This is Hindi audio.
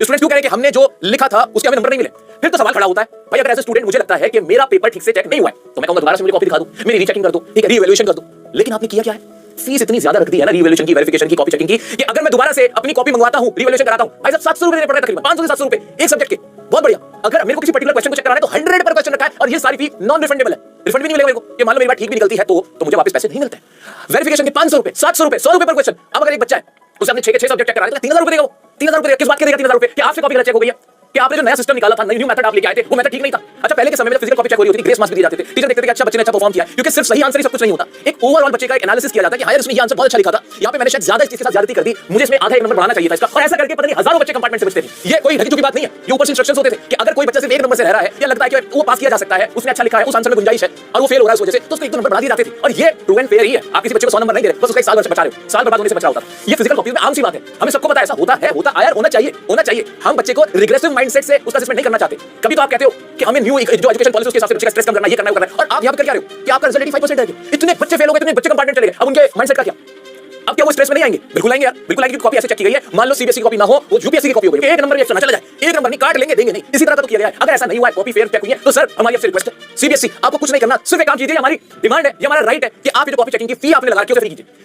स्टूडेंट क्यों कह रहे हैं कि हमने जो लिखा था उसके हमें नंबर नहीं मिले? फिर तो सवाल खड़ा होता है, भाई अगर एज ए स्टूडेंट मुझे लगता है कि मेरा पेपर ठीक से चेक नहीं हुआ है तो मैं कहूंगा दोबारा से मेरी कॉपी दिखा दूं, मेरी रीचेकिंग कर दूं, ठीक है, रीवैल्यूएशन कर दूं। लेकिन आपने किया क्या है? फीस इतनी ज्यादा रख दी है ना रीवैल्यूएशन की, वेरिफिकेशन की, कॉपी चेकिंग की, कि अगर मैं दोबारा से अपनी कॉपी मंगवाता हूं, रीवैल्यूएशन कराता हूं, भाई साहब 700 रुपए देने पड़ रहे हैं, तकरीबन 500 से 700 रुपए एक सब्जेक्ट के। बहुत बढ़िया। अगर मेरे को किसी पर्टिकुलर क्वेश्चन को चेक कराना है तो 100 पर क्वेश्चन रखा है और ये सारी फी नॉन रिफंडेबल है, रिफंड भी नहीं मिलेगा मेरे को। ये मान लो मेरी बात ठीक भी निकलती है तो मुझे वापस पैसे नहीं मिलते। वेरिफिकेशन के 500 रुपए, 700 रुपए, 100 रुपए पर क्वेश्चन। अब अगर एक बच्चा है उसे हमने 6 सब्जेक्ट चेक कराने तो 3000 रुपए देगा वो। 3000 रुपए किस बात के देगा? 3000 रुपए कि आपसे कॉपी गलत चेक हो गई है, कि आपने जो नया सिस्टम निकाला था, न्यू मेथड आप लेके आए थे, वो मेथड ठीक नहीं था। अच्छा, पहले के समय में फिजिकल कॉपी चेक हो रही होती थी, ग्रेस मार्क्स भी दिए जाते थे, टीचर देखते थे कि अच्छा बच्चे ने अच्छा परफॉर्म किया है, क्योंकि सिर्फ सही आंसर ही सब कुछ नहीं होता। एक ओवरऑल बच्चे का एक एनालिसिस किया जाता है कि हाँ यार इसने ये आंसर बहुत अच्छा लिखा था, यहाँ पे मैंने शायद ज्यादा इस चीज के साथ ज्यादती कर दी, मुझे इसमें आधा एक नंबर बढ़ाना चाहिए था इसका, और ऐसा करके पता नहीं हजारों बच्चे कंपार्टमेंट से बचते थे। ये कोई ढकी की बात नहीं है, ये ऊपर से इंस्ट्रक्शंस होते थे कि अगर कोई बच्चा सिर्फ एक नंबर से रह रहा है या लगता है कि वो पास किया जा सकता है, उसने अच्छा लिखा है, उस आंसर में गुंजाइश है और वो फेल हो रहा है उस वजह से, तो उसको एक दो नंबर बढ़ा दिए जाते थे। और ये ट्रू एंड फेयर ही है, आप किसी बच्चे को 100 नंबर नहीं दे रहे, बस उसका एक साल भर से बचा रहे हो, साल बर्बाद होने से बचा होता है। ये फिजिकल कॉपी में आम सी बात है, हमें सबको पता है, ऐसा होता है, होता आया, होना चाहिए, होना चाहिए। हम बच्चे को रिग्रेसिव माइंडसेट से उसका असेसमेंट नहीं करना चाहते। कभी तो आप कहते हो कि हमें न्यू जो एजुकेशन पॉलिसी उसके हिसाब से बच्चे का स्ट्रेस कम करना, ये करना, वो करना है, और आप यहां पर क्या कर रहे हो कि आपका रिजल्ट 85% है, इतने बच्चे फेल हो गए, इतने बच्चे कंपार्टमेंट चले गए, अब उनके माइंडसेट का क्या? अब क्या वो स्ट्रेस में नहीं आएंगे? बिल्कुल आएंगे यार, बिल्कुल आएंगे, क्योंकि कॉपी ऐसे चेक की गई है। मान लो सीबीएसई की कॉपी ना हो, वो यूपीएससी की कॉपी हो गई, एक नंबर भी एक्स्ट्रा ना चला जाए, एक नंबर नहीं काट लेंगे, देंगे नहीं, इसी तरह का तो किया गया है। अगर ऐसा नहीं हुआ है, कॉपी फेयर चेक हुई है, तो सर हमारी आपसे रिक्वेस्ट है, सीबीएसई आपको कुछ नहीं करना, सिर्फ एक काम कीजिए, हमारी डिमांड है, ये हमारा राइट है कि आप ये जो कॉपी चेकिंग की फी आपने लगा रखी है उसे फ्री कीजिए।